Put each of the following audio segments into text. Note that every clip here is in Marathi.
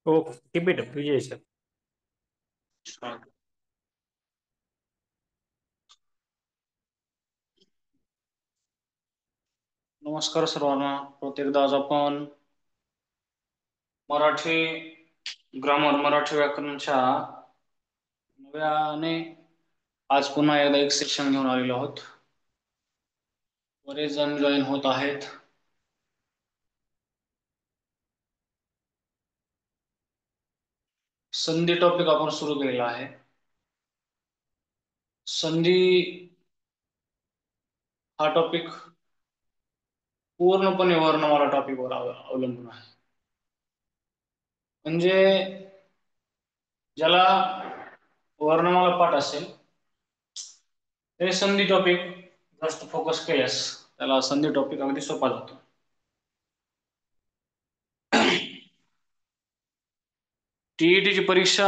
हो, टिबेट विजय सर. नमस्कार सर्वांना. प्रत्येकदा आज आपण मराठी ग्रामर, मराठी व्याकरणच्या नव्याने आज पुन्हा एकदा एक सेशन घेऊन आलेलो आहोत. बरेच जण जॉईन होत आहेत. संधी टॉपिक आपण सुरू केलेला आहे. संधी हा टॉपिक पूर्णपणे वर्णमाला टॉपिकवर अवलंबून आहे. म्हणजे ज्याला वर्णमाला पाठ असेल ते संधी टॉपिक जास्त फोकस केल्यास त्याला संधी टॉपिक अगदी सोपा जातो. टीईटी ची परीक्षा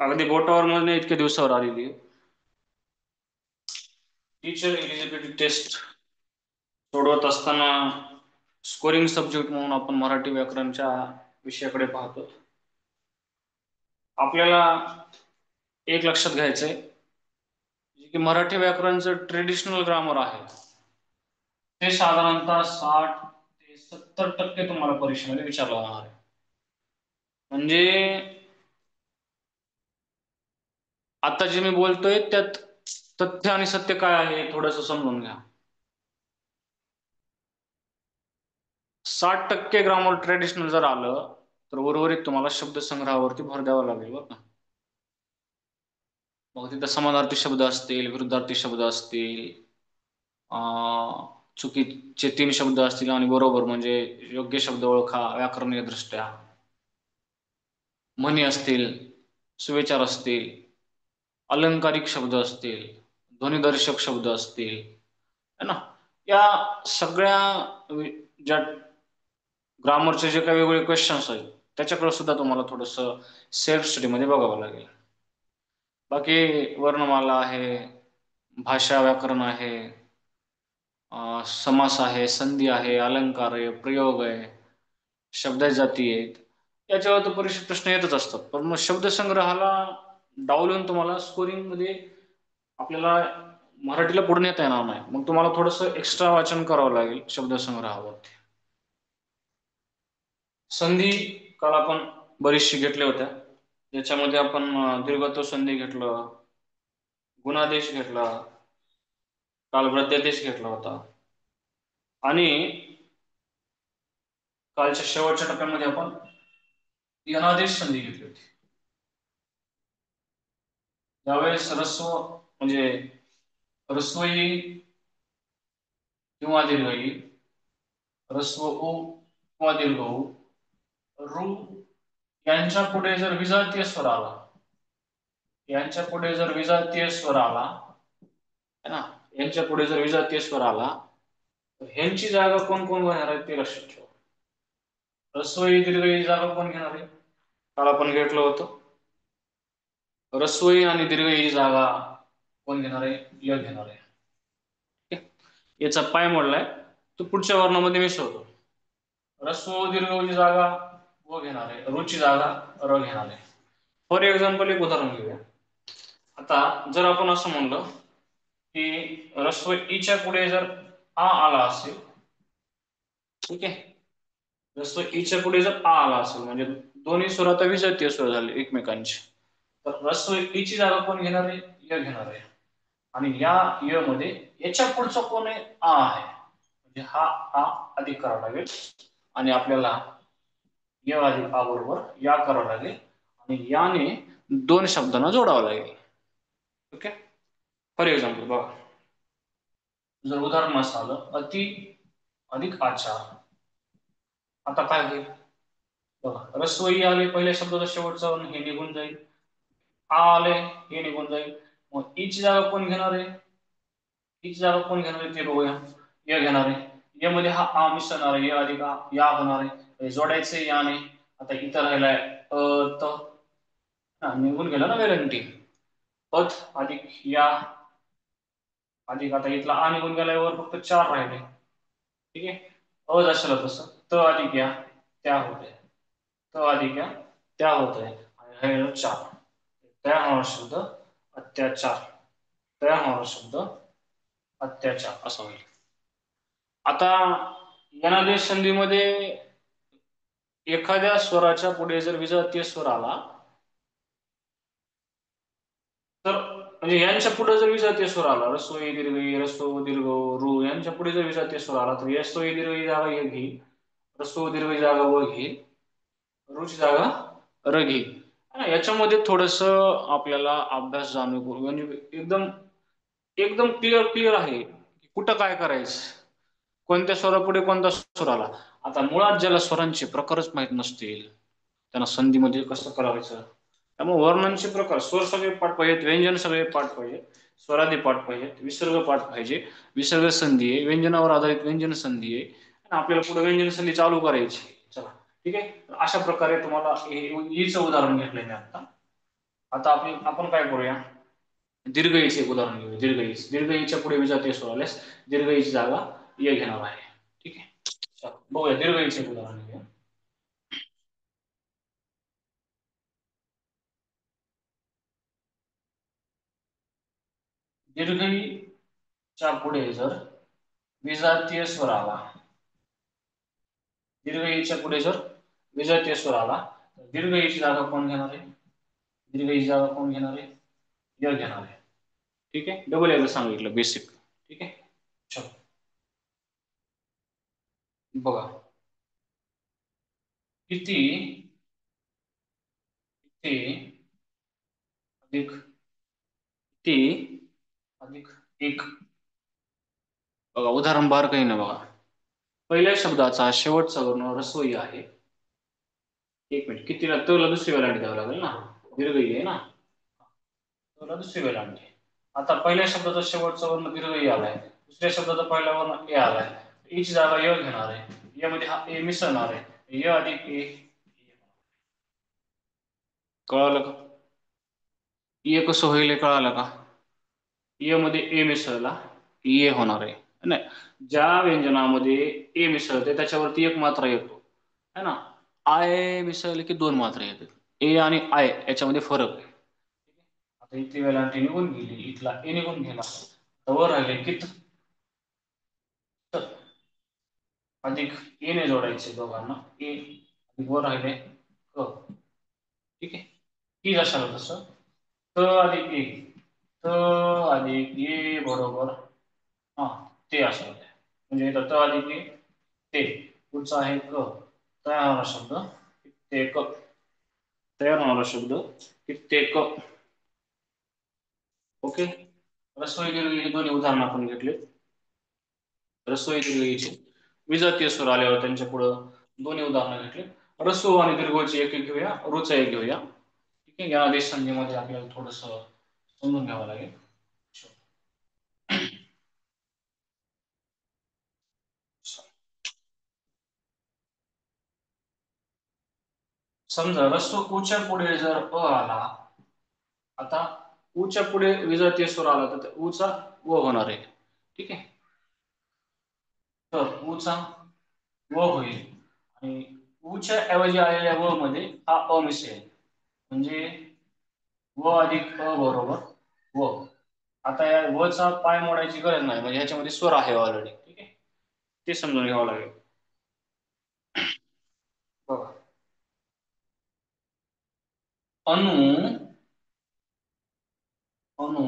अगदी बोटावर मोजण्या इतक्या दिवसावर आलेली आहे. टीचर एलिजिबिलिटी टेस्ट सोडवत असताना स्कोरिंग सब्जेक्ट म्हणून आपण मराठी व्याकरणच्या विषयाकडे पाहतो. आपल्याला एक लक्षात घ्यायचंय की मराठी व्याकरणचं ट्रेडिशनल ग्रामर आहे ते साधारणतः 60 ते 70% तुम्हाला परीक्षेमध्ये विचारलं जाणार आहे. म्हणजे आता जे मी बोलतोय त्यात तथ्य आणि सत्य काय आहे थोडस समजून घ्या. 60% ग्रामर ट्रेडिशनल जर आलं तर उर्वरित तुम्हाला शब्दसंग्रहावरती भर द्यावा लागेल बरं का. मग तिथं समानार्थी शब्द असतील, विरुद्धार्थी शब्द असतील, चुकीचे 3 शब्द असतील आणि बरोबर म्हणजे योग्य शब्द ओळखा व्याकरणीय दृष्ट्या, म्हणी असतील, सुविचार असतील, अलंकारिक शब्द असतील, ध्वनिदर्शक शब्द असतील, है ना. या सगळ्या ज्या ग्रामरचे जे काही वेगवेगळे क्वेश्चन्स आहेत त्याच्याकडे सुद्धा तुम्हाला थोडस सेल्फ स्टडी मध्ये बघावं लागेल. बाकी वर्णमाला आहे, भाषा व्याकरण आहे, समास आहे, संधी आहे, अलंकार आहे, प्रयोग आहे, शब्द जाती आहेत, याच्यावर तर परीक्षेत प्रश्न येतच असतात. पण मग शब्दसंग्रहाला डावलून तुम्हाला स्कोरिंग मध्ये आपल्याला मराठीला पुढे नेता येणार नाही. मग तुम्हाला थोडस एक्स्ट्रा वाचन करावं लागेल शब्दसंग्रहावरती. संधी काल आपण बरीचशी घेतल्या होत्या. याच्यामध्ये आपण दीर्घत्व संधी घेतलं, गुणादेश घेतला, काल प्रत्यादेश घेतला होता आणि कालच्या शेवटच्या टप्प्यामध्ये आपण यनादेश संधी घेतली होती. यावेळेस ह्रस्व म्हणजे ह्रस्व येईल किंवा दीर्घ येईल, ह्रस्व उ किंवा दीर्घ उ, रू यांच्या पुढे जर विजातीय स्वर आला, यांच्या पुढे जर विजातीय स्वर आला है ना, यांच्या पुढे जर विजातीय स्वर आला तर ह्यांची जागा कोण कोण घेणार आहे ते लक्षात ठेवा. ह्रस्व ई दीर्घ ई जागा कोण घेणार आहे? काल आपण घेतलं होतं ह्रस्व ई आणि दीर्घ ई जागा कोण घेणार आहे? य घेणार आहे. याचा पाय मोडलाय तो पुढच्या वर्णामध्ये मिसळतो. ह्रस्व दीर्घ ची जागा व घेणार आहे, रुची जागा र घेणार आहे. फॉर एक्झाम्पल एक उदाहरण घेऊया. आता जर आपण असं म्हणलं की ह्रस्व ईच्या पुढे जर आ आला असेल, ठीक आहे, ह्रस्व ईच्या पुढे जर आ आला असेल म्हणजे दोन्ही स्वर आता विजातीय स्वर झाले एकमेकांचे, तर ह्रस्व ईची जागा कोण घेणार आहे? य घेणार आहे. आणि या य मध्ये याच्या पुढचा कोण आहे? आ आहे. म्हणजे हा आ अधिक करावा लागेल आणि आपल्याला य अधिक आ बरोबर या करावं लागेल आणि याने 2 शब्दांना जोडावं लागेल. ओके. फॉर एक्झाम्पल बघा, जर उदाहरण असं आलं अति अधिक आचार, आता काय होईल बघा, ह्रस्व ई आले पहिल्या शब्दाचा शेवटचा वर्ण हे निघून जाईल, आ आले हे निघून जाईल. मग ईची जागा कोण घेणार आहे? ईची जागा कोण घेणार आहे ते बघूया. य घेणार आहे. य मध्ये हा आ मिसळणार आहे, य अधिक आ या होणार आहे, जोडायचे याने. आता इथं राहिलाय त, निघून गेला ना वेलंटी, पथ अधिक या अधिक आता इथला आ निघून गेल्यावर फक्त 4 राहिले, ठीक आहे. अ जशाला तसं त अधिक या त्या होते. त अधिक या त्या होत आहे आणि हे चार त्या होणार शब्द अत्याचार त्या होणार शब्द अत्याचार असं होईल. आता यनादेश संधीमध्ये एखाद्या स्वराच्या पुढे जर विजातीय स्वर आला तर म्हणजे यांच्या पुढे जर विजातीय स्वर आला रस्वई दीर्घई रस्व दीर्घ रू यांच्या पुढे जर विजातीय स्वर आला तर यस्वई दीर्घई जागा य घेईल रस्व दीर्घई जागा व घेईल रूची जागा र घेईल. याच्यामध्ये थोडस आपल्याला अभ्यास जाणून म्हणजे एकदम एकदम क्लिअर क्लिअर आहे की कुठं काय करायचं कोणत्या स्वरापुढे कोणता स्वर आला. आता मुळात ज्याला स्वरांचे प्रकारच माहित नसतील त्यांना संधीमध्ये कसं करायचं त्यामुळे वर्णांचे प्रकार स्वर सगळे पाठ पाहिजेत व्यंजन सगळे पाठ पाहिजेत स्वरादी पाठ पाहिजेत विसर्ग पाठ पाहिजे विसर्ग संधी आहे व्यंजनावर आधारित व्यंजन संधी आहे आणि आपल्याला पुढे व्यंजन संधी चालू करायची. चला ठीक आहे अशा प्रकारे तुम्हाला हीच उदाहरण घेतलंय मी आता. आता आपण काय करूया दीर्घ ईचे एक उदाहरण घेऊया दीर्घ ईच्या पुढे विजातीय स्वर आल्यास दीर्घ ईची जागा य घेणार आहे. ठीक आहे चला बघूया दीर्घ ईचे एक उदाहरण घेऊया. दीर्घईच्या पुढे जर विजातीय स्वर आला दीर्घ ईच्या पुढे जर विजातीय स्वर आला तर दीर्घ ईची जागा कोण घेणार आहे दीर्घ ईची जागा कोण घेणार आहे य घेणार आहे. ठीक आहे डबल एकदा सांगितलं बेसिक. ठीक आहे चल बघा किती किती अधिक किती अधिक एक बघा उदाहरण बार काही ना बघा पहिल्या शब्दाचा शेवटचा वर्ण रसोई आहे. एक मिनिट कितीला तला दुसरी वेलांटी द्यावं लागेल ना दीर्घ ई आहे ना तला दुसरी वेलांटी. आता पहिल्या शब्दाचा शेवटचा वर्ण दीर्घ ई आलाय दुसऱ्या शब्दाचा पहिला वर्ण ए आलाय ईची जागा य घेणार आहे या मध्ये हा ए मिसळणार आहे य अधिक ए कळालं का ये कसं होईल कळालं का य मध्ये ए मिसळला ये होणार आहे नाही ज्या व्यंजनामध्ये ए मिसळते त्याच्यावरती एक मात्रा येतो है ना आय मिसळले की दोन मात्रा येतात ए आणि आय याच्यामध्ये फरक आहे. आता इथे वेलांटी निघून गेली इथला ए निघून गेला तर वर राहिले कित अधिक ए ने जोडायचे दोघांना ए अधिक वर राहिले क. ठीक आहे की कशाला तसं त अधिक ए त अधिक ए बरोबर हा ते असं होते म्हणजे इथं त अधिक ए ते पुढचा आहे क तयार होणारा शब्द कित्येक तयार होणारा शब्द कित्येक. ओके रसोई दीर्घ ही दोन्ही उदाहरणं आपण घेतले. रसोई दीर्घ विजातीय स्वर आल्यावर त्यांच्या पुढं दोन्ही उदाहरणं घेतले. रस्व आणि दीर्घची एक एक घेऊया रुचा एक घेऊया. ठीक आहे या आदेश संधीमध्ये आपल्याला थोडस समजून घ्यावं लागेल. समजा रस्व उच्या पुढे जर अ आला आता उच्या पुढे विजातीय स्वर आला तर उचा व होणार आहे. ठीक आहे तर उचा व होईल आणि उच्या ऐवजी आलेल्या व मध्ये हा अ मिसळेल म्हणजे व अधिक अ बरोबर व. आता या व चा पाय मोडायची गरज नाही म्हणजे ह्याच्यामध्ये स्वर आहे ऑलरेडी. ठीक आहे ते समजून घ्यावं लागेल. बघा अनु अनु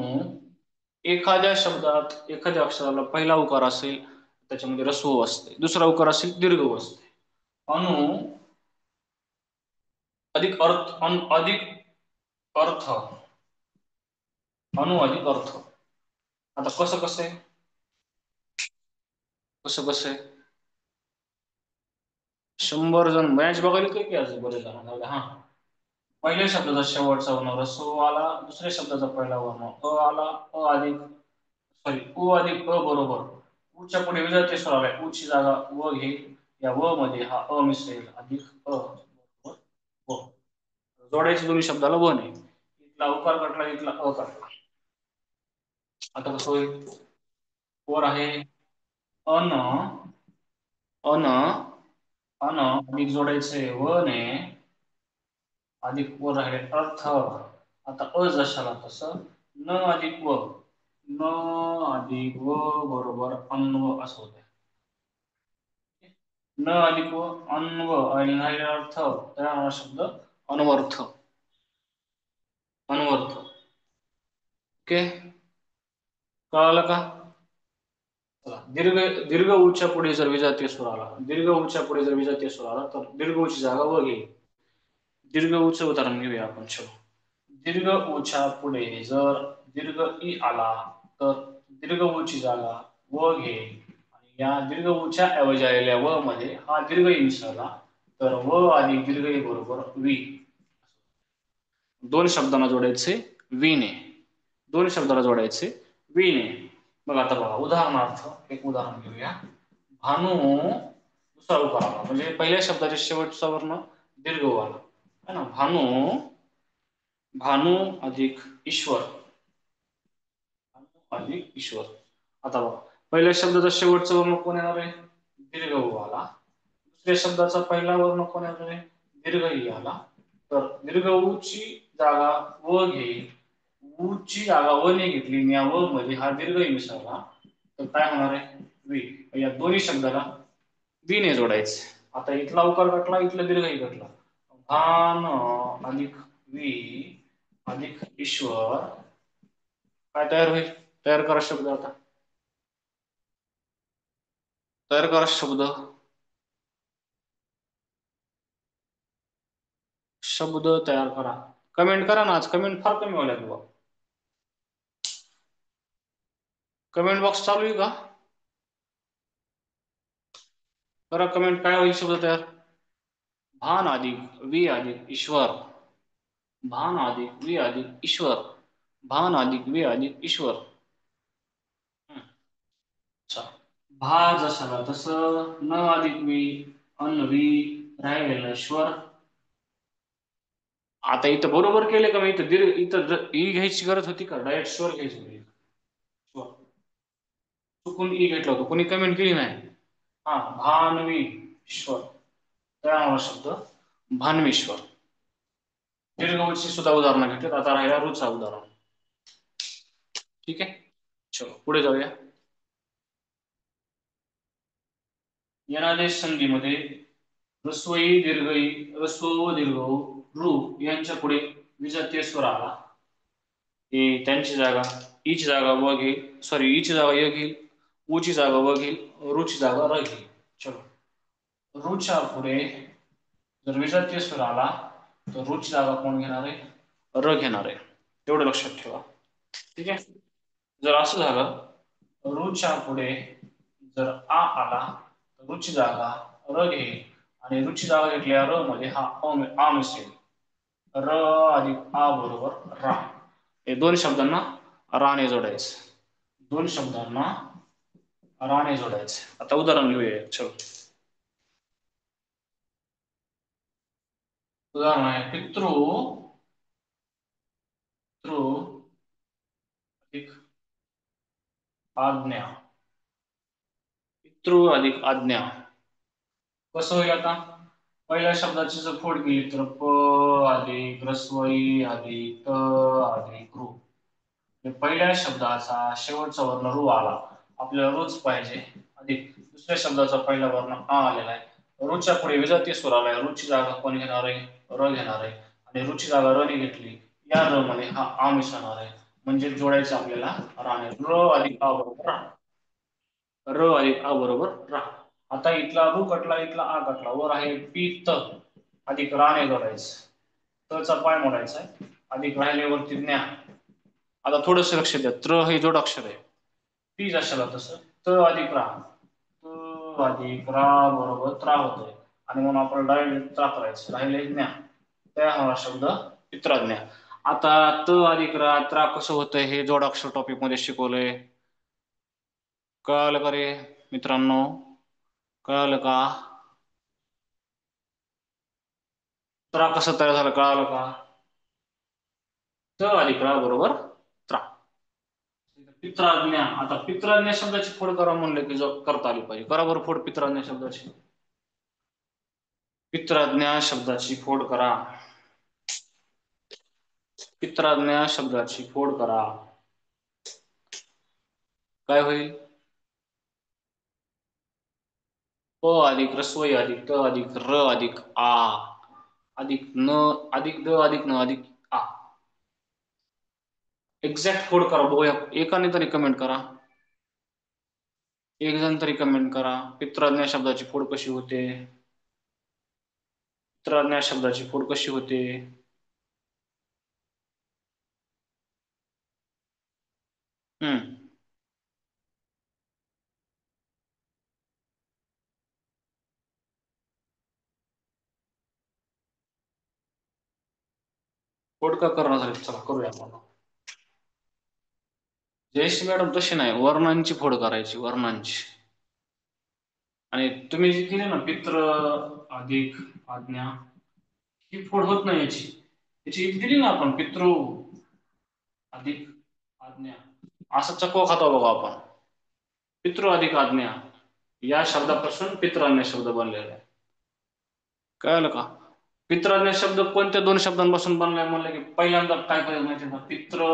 एखाद्या शब्दात एखाद्या अक्षराला पहिला उकार असेल त्याच्यामध्ये रस्व असते दुसरा उकार असेल दीर्घ असते. अनु अधिक अर्थ अधिक अर्थ अनु अधिक अर्थ आता कसं कसं आहे कसं कसं आहे 100 जण मॅच बघायला की आज बरेच जण हा पहिल्या शब्दाचा शेवटचा वर्ण रस्व आला दुसऱ्या शब्दाचा पहिला वर्ण अ आला अ अधिक सॉरी उ अधिक अ बरोबर उच्या पुढे विजातीय स्वर आलाय उची जागा व घेईल या व मध्ये हा अ मिसळेल अधिक अ बरोबर व जोडायचे दोन्ही शब्दाला व ने इथला उकार काढला इथला अ काढला. आता कसं होईल वर आहे अन अन अधिक जोडायचे व ने अधिक व राहिले अर्थ. आता अ जशाला तसं न अधिक व, न अधिक व बरोबर अन्व असं होतं. न अधिक व अन्व आणि राहिले अर्थ, त्या शब्द अनवर्थ. अनवर्थ. ओके, कळालं का? दीर्घ दीर्घ उच्या पुढे जर विजातीय स्वर आला, दीर्घ उच्या पुढे जर विजातीय स्वर आला तर दीर्घ उची जागा व घेईल. दीर्घ उचं उदाहरण घेऊया आपण. चलो, दीर्घ उच्या पुढे जर दीर्घ ई आला तर दीर्घ उची जागा व घेईल. आणि या दीर्घ उच्या ऐवजी आलेल्या व मध्ये हा दीर्घ ई मिसळला तर व आणि दीर्घ ई बरोबर वी. दोन शब्दांना जोडायचे वीने, दोन शब्दाला जोडायचे वीने. बघा आता बघा, उदाहरणार्थ एक उदाहरण घेऊया. भानू दुसरा उकार आला म्हणजे पहिल्या शब्दाच्या शेवटचा वर्ण दीर्घ उ आला है ना. भानू, भानू अधिक ईश्वर, भानू अधिक ईश्वर. आता बघा, पहिल्या शब्दाचा शेवटचा वर्ण कोण येणार आहे? दीर्घ उ आला. दुसऱ्या शब्दाचा पहिला वर्ण कोण येणार आहे? दीर्घ ई आला. तर दीर्घ उ ची जागा व घेईल. उ ची जागा व ने घेतली आणि या व मध्ये हा दीर्घ ई मिसळला तर काय होणार आहे? वी. या दोन्ही शब्दाला वी ने जोडायचे. आता इथला उकार घटला, इथला दीर्घ ई घटला. भान अधिक वी अधिक ईश्वर काय तयार होईल? तयार करा शब्द. आता तयार करा शब्द. शब्द तयार करा. कमेंट करा ना, आज कमेंट फार कमी वाल्या तुला. कमेंट बॉक्स चालू आहे का? करा कमेंट, काय होईल शब्द तयार? भान अधिक वी अधिक ईश्वर, भान अधिक वी अधिक ईश्वर, भान अधिक वी अधिक ईश्वर. भा जशाला तसं न अधिक वी अन वी राहिलेलं ईश्वर. आता इथं बरोबर केले का? इथं दीर्घ, इथं ई घ्यायची गरज होती का? डायरेक्ट स्वर घ्यायची होती. चुकून ई घेतलं होतं, कोणी कमेंट केली नाही. हा, भानवी ईश्वर, त्या शब्द भानवेश्वर. दीर्घवची सुद्धा उदाहरणं घेतली. आता राहिला रुचा उदाहरण. ठीक आहे, चलो पुढे जाऊया. यनादेश संधीमध्ये रस्वई दीर्घई, रस्व व दीर्घ रू यांच्या पुढे विजातीय स्वर आला की त्यांची जागा ईची जागा व घेईल, सॉरी ईची जागा य घेईल, ऊची जागा व घेईल, रूची जागा र घेईल. चलो, रूच्या पुढे जर विजातीय स्वर आला तर रूची जागा कोण घेणार आहे? र घेणार आहे. तेवढं लक्षात ठेवा. ठीक आहे, जर असं झालं रूच्या पुढे जर आ आला तर रूची जागा र घेईल आणि रूची जागा घेतल्या र मध्ये हा आ मिसळेल. र अधिक आ बरोबर रा. हे दोन शब्दांना राने जोडायचं, दोन शब्दांना राने जोडायचं. आता उदाहरण घेऊया. चलो, उदाहरण आहे पितृ, पितृ अधिक आज्ञा, पितृ अधिक आज्ञा. कसं होईल? आता पहिल्या शब्दाची जर फोड केली तर प अधिक रस्वई अधिक त अधिक रू. पहिल्या शब्दाचा शेवटचा वर्ण रू आला, आपल्याला रूच पाहिजे, अधिक दुसऱ्या शब्दाचा पहिला वर्ण आ आलेला आहे. रूच्या पुढे विजातीय स्वर आलाय, रूची जागा कोण घेणार आहे? र घेणार आहे. आणि रूची जागा र ने घेतली, या र मध्ये हा आ मिसळणार आहे. म्हणजे जोडायचं आपल्याला राणे. र अधिक आ बरोबर रा, र अधिक आ बरोबर रा. आता इथला रू कटला, इथला आ कटला, वर आहे पित अधिक राणे जोडायचं. तचा पाय मोडायचा आहे, अधिक राहिल्यावरती ज्ञा. आता थोडस लक्ष द्या, त्र हे जोड अक्षर आहे. ती जशाला तसं त अधिक रा, त अधिक रा बरोबर त्रा होतोय आणि म्हणून आपण डायरेक्ट त्रा करायचं, राहिले ज्ञा. त्या हा शब्द पित्राज्ञा. आता त अधिक रा त्रा कसं होतंय हे जोड अक्षर टॉपिक मध्ये शिकवलंय. कळालं का रे मित्रांनो? कळालं का? त्रा कसं तयार झालं कळालं का? त अधिक रा बरोबर त्रा. पित्राज्ञा. आता पित्राज्ञा शब्दाची फोड करा म्हणलं की करता आली पाहिजे. करा बरं फोड पित्राज्ञा शब्दाची. पित्राज्ञा शब्दाची फोड करा. पित्राज्ञा शब्दाची फोड करा. काय होईल? प अधिक रस्वई अधिक त अधिक र अधिक आ अधिक न अधिक द अधिक न अधिक आ. एक्झॅक्ट फोड करा बघूया. एकाने तरी कमेंट करा. एक जण तरी कमेंट करा. पित्राज्ञा शब्दाची फोड कशी होते? पित्राज्ञा शब्दाची फोड कशी होते? फोड का करणार झाली? चला करूया आपण. जयश्री मॅडम तशी नाही, वर्णांची फोड करायची, वर्णांची. आणि तुम्ही जी केली ना पित्र अधिक आज्ञा, ही फोड होत नाही याची. याची दिली ना आपण पितृ अधिक आज्ञा, असा चकवा खातो बघा आपण. पितृ अधिक आज्ञा या शब्दापासून पित्राज्ञा शब्द बनलेला आहे. कळलं का? पित्राज्ञा शब्द कोणत्या दोन शब्दांपासून बनलाय म्हणलं की पहिल्यांदा काय करायचं माहिती का? पित्र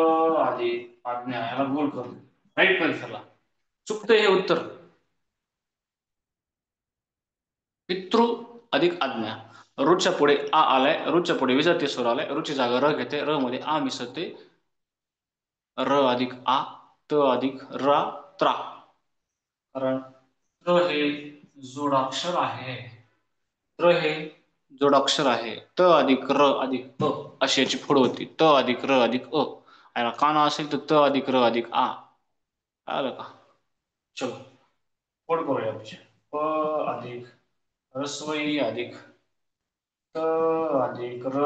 अधिक आज्ञा याला गोल करतो, राईट कर त्याला. चुकतं हे उत्तर. पितृ अधिक आज्ञा, रुच्या पुढे आ आलाय, रुच्या पुढे विजातीय स्वर आलाय, रुची जागा र घेते, र मध्ये आ मिसळते, र अधिक आ, त अधिक रा त्रा. कारण त्र हे जोडाक्षर आहे. त्र हे जोडाक्षर आहे. त अधिक र अधिक अ अशी याची फोड होती. त अधिक र अधिक अ. याला काना असेल तर त अधिक र अधिक आ. आलं का? चलो फोड करूया. प अधिक रस्वई अधिक त अधिक र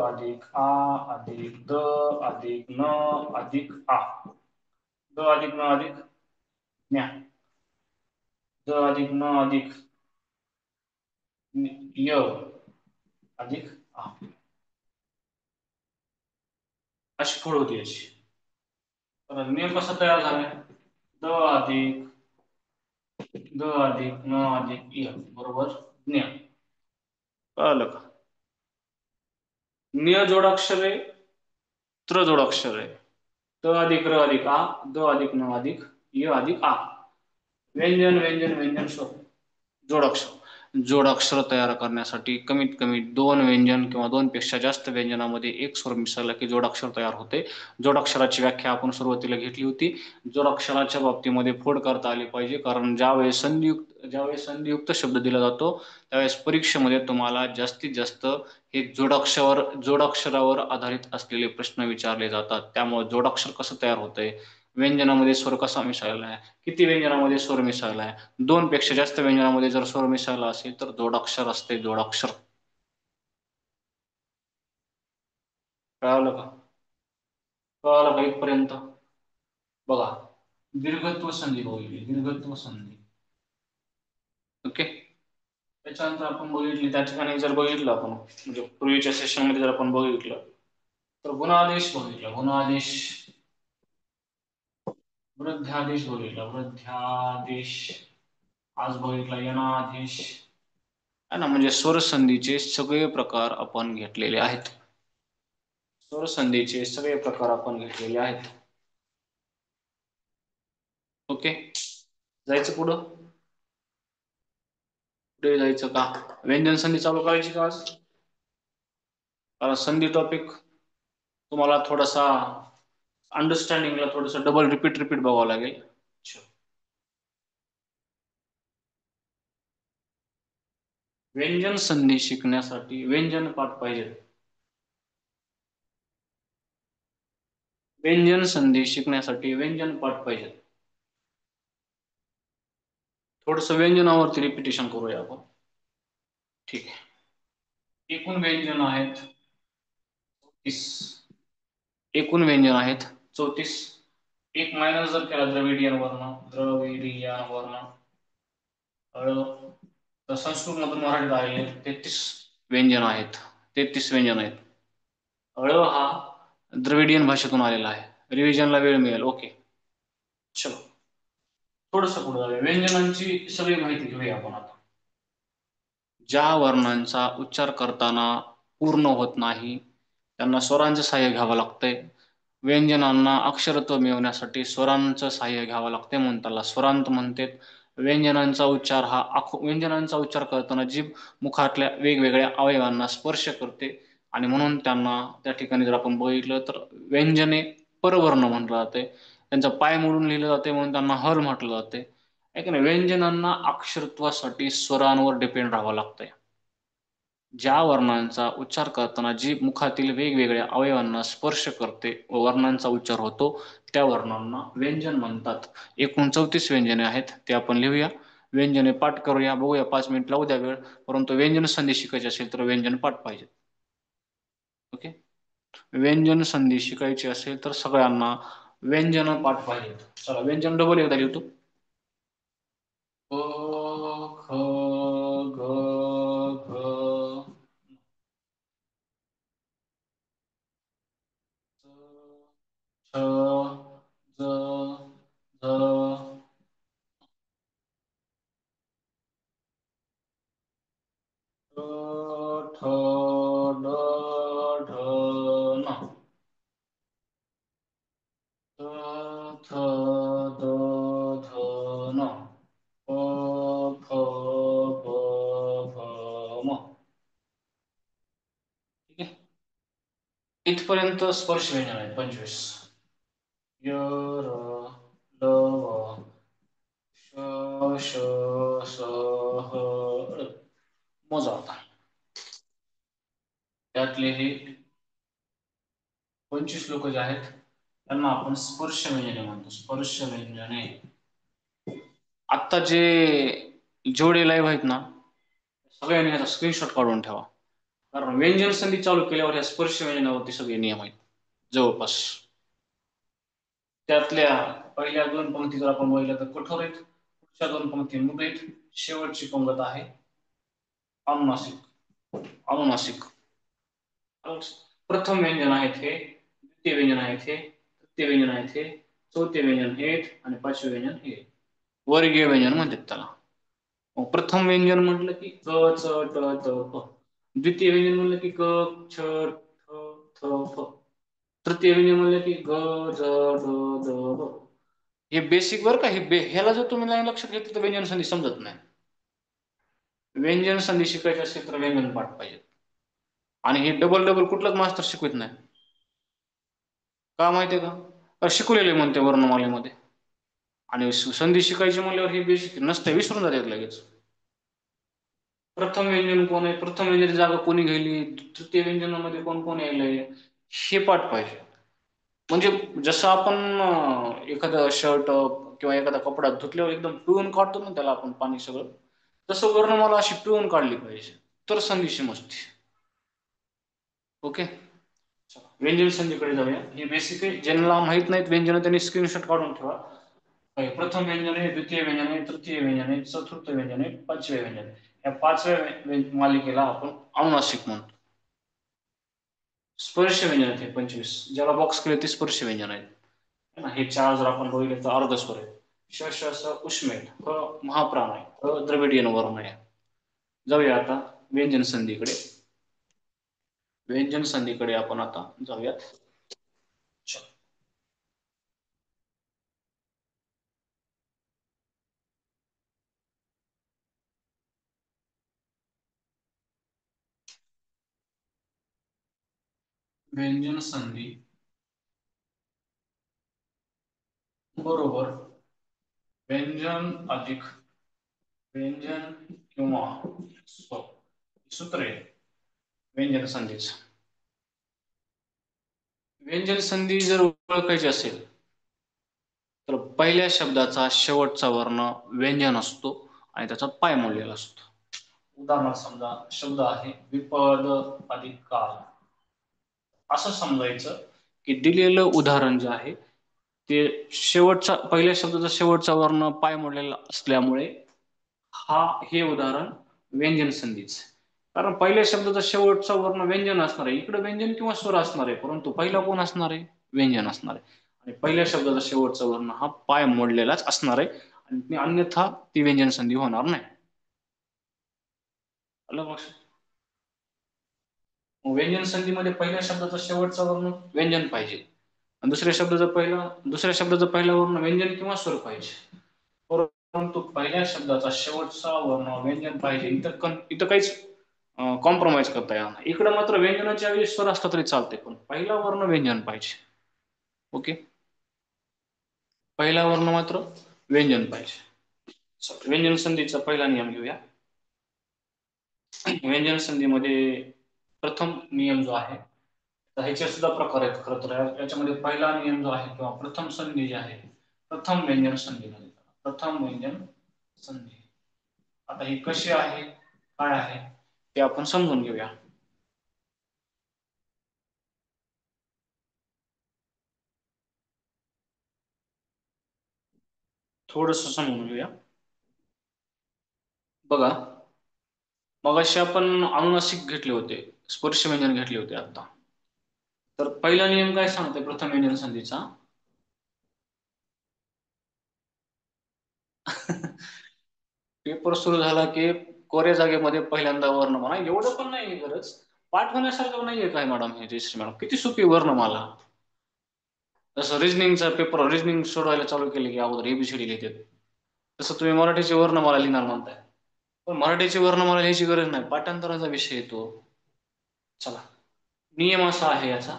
अधिक आ अधिक द अधिक न अधिक आ. द अधिक न अधिक ज्ञा. द अधिक न अधिक य अधिक आ. अशी फोड होती याची. तर नियम कसा तयार झालाय? द अधिक द अधिक न अधिक य बरोबर ज्ञ. कळलं का? न्य जोडाक्षरे, त्र जोडाक्षर आहे. त अधिक र अधिक आ, द अधिक न अधिक य अधिक आ. व्यंजन व्यंजन व्यंजन स्वर जोडाक्षर. जोडाक्षर तयार करण्यासाठी कमीत कमी दोन व्यंजन किंवा दोन पेक्षा जास्त व्यंजनामध्ये एक स्वर मिसळला की जोडाक्षर तयार होते. जोडाक्षराची व्याख्या आपण सुरुवातीला घेतली होती. जोडाक्षराच्या बाबतीमध्ये फोड करता आली पाहिजे, कारण ज्यावेळेस संधियुक्त शब्द दिला जातो त्यावेळेस परीक्षेमध्ये तुम्हाला जास्तीत जास्त हे जोडाक्षरावर आधारित असलेले प्रश्न विचारले जातात. त्यामुळे जोडाक्षर कसं तयार होतंय, व्यंजनामध्ये स्वर कसा मिसळलाय, किती व्यंजनामध्ये स्वर मिसळलाय, दोन पेक्षा जास्त व्यंजनामध्ये जर स्वर मिसळला असेल तर जोडाक्षर असते, जोडाक्षर. कळालं का? कळालं का इथपर्यंत? बघा, दीर्घत्व संधी बघितली, दीर्घत्व संधी. ओके, त्याच्यानंतर आपण बघितली त्या ठिकाणी जर बघितलं आपण म्हणजे पूर्वीच्या सेशन मध्ये जर आपण बघितलं तर गुणादेश बघितला, गुणादेश, वृद्ध्यादेश बघितला, वृद्ध्यादेश, आज बघितला यनादेश आहे ना. म्हणजे स्वर संधीचे सगळे प्रकार आपण घेतलेले आहेत. स्वर संधीचे सगळे प्रकार आपण घेतलेले आहेत. ओके, जायचं पुढं. पुढे जायचं का? व्यंजन संधी चालू करायची का आज? कारण संधी टॉपिक तुम्हाला थोडासा अंडरस्टँडिंगला थोडस डबल रिपीट बघावं लागेल. व्यंजन संधी शिकण्यासाठी व्यंजन पाठ पाहिजे. व्यंजन संधी शिकण्यासाठी व्यंजन पाठ पाहिजे. थोडस व्यंजनावरती रिपिटेशन करूया आपण. ठीक आहे. एकूण व्यंजन आहेत 34. एकूण व्यंजन आहेत 34. एक मायनस जर केला द्रविडियन वर्ण, द्रविडियन वर्ण तर संस्कृत मधून मराठीत आलेले 33 व्यंजन आहेत. 33 व्यंजन आहेत. हा द्रविडियन भाषेतून आलेला आहे. रिव्हिजनला वेळ मिळेल. ओके, चलो थोडस पुढे जाऊया. व्यंजनांची सगळी माहिती घेऊया आपण आता. ज्या वर्णांचा उच्चार करताना पूर्ण होत नाही त्यांना स्वरांचं सहाय्य घ्यावं लागतंय. व्यंजनांना अक्षरत्व मिळवण्यासाठी स्वरांचं सहाय्य घ्यावं लागते म्हणून त्याला स्वरांत म्हणतात. व्यंजनांचा उच्चार करताना जीभ मुखातल्या वेगवेगळ्या अवयवांना स्पर्श करते आणि म्हणून त्यांना त्या ठिकाणी जर आपण बघितलं तर व्यंजने परवर्ण म्हटलं जाते. त्यांचा पाय मोडून लिहिलं जाते म्हणून त्यांना हल म्हटलं जाते. आहे की नाही. व्यंजनांना अक्षरत्वासाठी स्वरांवर डिपेंड राहावं लागतंय. ज्या वर्णांचा उच्चार करताना जीभ मुखातील वेगवेगळ्या अवयवांना स्पर्श करते व वर्णांचा उच्चार होतो त्या वर्णांना व्यंजन म्हणतात. एकूण 34 व्यंजने आहेत ते आपण लिहूया. व्यंजने पाठ करूया, बघूया. 5 मिनिट लावू द्या वेळ. परंतु व्यंजन संधी शिकायची असेल तर व्यंजन पाठ पाहिजे. ओके. व्यंजन संधी शिकायची असेल तर सगळ्यांना व्यंजन पाठ पाहिजे. चला व्यंजन डबल एकदा लिहितो. ख ग घ छ ज झ ठ ड ढ न थ द ध न प फ ब भ म. ठीक आहे. इथपर्यंत स्पर्श व्यंजन आहेत 25. य र ल व श स ह ळ. मोजा आता. त्यातले हे 25 लोक जे आहेत त्यांना आपण स्पर्श व्यंजने म्हणतो. स्पर्श व्यंजने. आत्ता जेवढे लाईव्ह आहेत ना सगळ्यांनी याचा स्क्रीनशॉट काढून ठेवा. कारण व्यंजन संधी चालू केल्यावर या स्पर्श व्यंजनावरती सगळे नियम आहेत जवळपास. त्यातल्या पहिल्या 2 पंक्ती जर आपण बघितल्या तर कठोर आहेत. पुढच्या 2 पंक्ती मृदू आहेत. शेवटची पंगत आहे अनुनासिक. अनुनासिक. प्रथम व्यंजन आहेत हे, द्वितीय व्यंजन आहेत हे, तृतीय व्यंजन आहेत हे, चौथे व्यंजन हे आणि 5वे व्यंजन हे. वर्गीय व्यंजन म्हणतात त्याला. प्रथम व्यंजन म्हटलं की क च ट च प. द्वितीय व्यंजन म्हणलं की क छ ठ थ फ. तृतीय व्यंजन म्हणलं की ग ज ड द ब. हे बेसिक बरं का. ह्याला जर तुम्ही नाही लक्षात घेतलं तर व्यंजन संधी समजत नाही. व्यंजन संधी शिकायची असेल तर व्यंजन पाठ पाहिजे. आणि हे डबल डबल कुठलाच मास्तर शिकवत नाही. का माहितीये का? शिकवलेले म्हणते वर्णमालेमध्ये. आणि संधी शिकायची म्हणल्यावर हे बेसिक नसतं, विसरून जातात लगेच. प्रथम व्यंजन कोण आहे, प्रथम व्यंजनाची जागा कोणी घेतली, तृतीय व्यंजनामध्ये कोण कोण यायलंय हे पाठ पाहिजे. म्हणजे जसं आपण एखादं शर्ट किंवा एखादा कपडा धुतल्यावर एकदम पिळून काढतो ना त्याला आपण पाणी सगळं, तसं वर्णमाला अशी पिळून काढली पाहिजे तर संधी समजते. ओके. व्यंजन संधीकडे जाऊया. हे बेसिक आहे. ज्यांना माहित नाहीत व्यंजन त्यांनी स्क्रीनशॉट काढून ठेवा. प्रथम व्यंजन आहे, द्वितीय व्यंजन आहे, तृतीय व्यंजन आहे, चतुर्थ व्यंजन आहे, 5वे व्यंजन आहे. या 5व्या मालिकेला आपण अनुनासिक म्हणतो. स्पर्श व्यंजन आहेत 25. ज्याला बॉक्स केले ते स्पर्श व्यंजन आहेत. हे 4 जर आपण बघितले तर अर्धस्वर आहे. श श स उष्म आहे. ह महाप्राण आहे. ह द्रविडियन वर्ण आहे. जाऊया आता व्यंजन संधीकडे. व्यंजन संधीकडे आपण आता जाऊयात. व्यंजन संधी बरोबर व्यंजन अधिक व्यंजन किंवा सूत्रे व्यंजन संधीच. व्यंजन संधी जर ओळखायची असेल तर पहिल्या शब्दाचा शेवटचा वर्ण व्यंजन असतो आणि त्याचा पाय मोडलेला असतो. उदाहरणार्थ समजा शब्द आहे विपद अधिक काल. असं समजायचं की दिलेलं उदाहरण जे आहे ते शेवटचा पहिल्या शब्दाचा शेवटचा वर्ण पाय मोडलेला असल्यामुळे हे उदाहरण व्यंजन संधीच. कारण पहिल्या शब्दाचा शेवटचा वर्ण व्यंजन असणार आहे. इकडे व्यंजन किंवा स्वर असणार आहे, परंतु पहिला कोण असणार आहे? व्यंजन असणार आहे. आणि पहिल्या शब्दाचा शेवटचा वर्ण हा पाय मोडलेलाच असणार आहे आणि अन्यथा ती व्यंजन संधी होणार नाही. व्यंजन संधीमध्ये पहिल्या शब्दाचा शेवटचा वर्ण व्यंजन पाहिजे आणि दुसऱ्या शब्दाचा पहिला वर्ण व्यंजन किंवा स्वर पाहिजे. परंतु पहिल्या शब्दाचा शेवटचा वर्ण व्यंजन पाहिजे. इथं काहीच कॉम्प्रोमाइज करता येणार नाही. इकडे मात्र व्यंजनाच्या ऐवजी स्वर असला तरी चालते, पण पहिला वर्ण व्यंजन पाहिजे. ओके, पहिला वर्ण मात्र व्यंजन पाहिजे. व्यंजन संधीचा पहिला नियम घेऊया. व्यंजन संधीमध्ये प्रथम नियम जो आहे, ह्याचे सुद्धा प्रकार आहेत खरं तर. याच्यामध्ये पहिला नियम जो आहे किंवा प्रथम संधी जी आहे, प्रथम व्यंजन संधी. प्रथम व्यंजन संधी आता ही कशी आहे, काय आहे ते आपण समजून घेऊया. थोडस समजून घेऊया. बघा, मगाशी आपण अनुनासिक घेतले होते, स्पर्श व्यंजन घेतले होते आता. तर पहिला नियम काय सांगते प्रथम व्यंजन संधीचा? पेपर सुरू झाला की कोऱ्या जागेमध्ये पहिल्यांदा वर्णमाला. एवढं पण नाही गरज, पाठ होण्यासारखं नाहीये काय मॅडम हे जयश्री मॅडम? किती सोपी वर्णमाला. जसं रिजनिंगचा पेपर, रिजनिंग सोडवायला चालू केले की अगोदर एबीसीडी लिहितात, तसं तुम्ही मराठीची वर्णमाला लिहिणार म्हणताय. पण मराठीची वर्णमाला लिहायची गरज नाही, पाठांतराचा विषय येतो. चला, नियम असा आहे याचा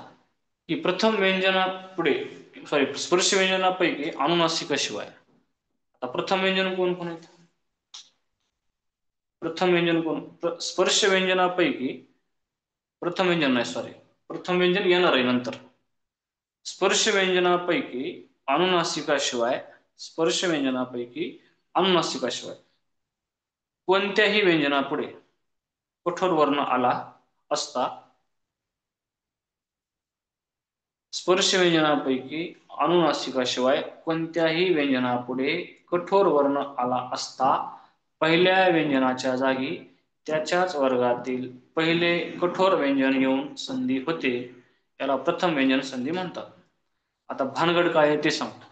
की प्रथम व्यंजनापुढे स्पर्श व्यंजनापैकी अनुनासिकाशिवाय. आता प्रथम व्यंजन कोण कोण आहेत? प्रथम व्यंजन कोण? स्पर्श व्यंजनापैकी प्रथम व्यंजन नाही, सॉरी, प्रथम व्यंजन येणार आहे नंतर. स्पर्श व्यंजनापैकी अनुनासिकाशिवाय, स्पर्श व्यंजनापैकी अनुनासिकाशिवाय कोणत्याही व्यंजनापुढे कठोर वर्ण आला असता, स्पर्श व्यंजनापैकी अनुनासिकाशिवाय कोणत्याही व्यंजनापुढे कठोर वर्ण आला असता, पहिल्या व्यंजनाच्या जागी त्याच्याच वर्गातील पहिले कठोर व्यंजन येऊन संधी होते. याला प्रथम व्यंजन संधी म्हणतात. आता भानगड काय आहे ते सांगतो.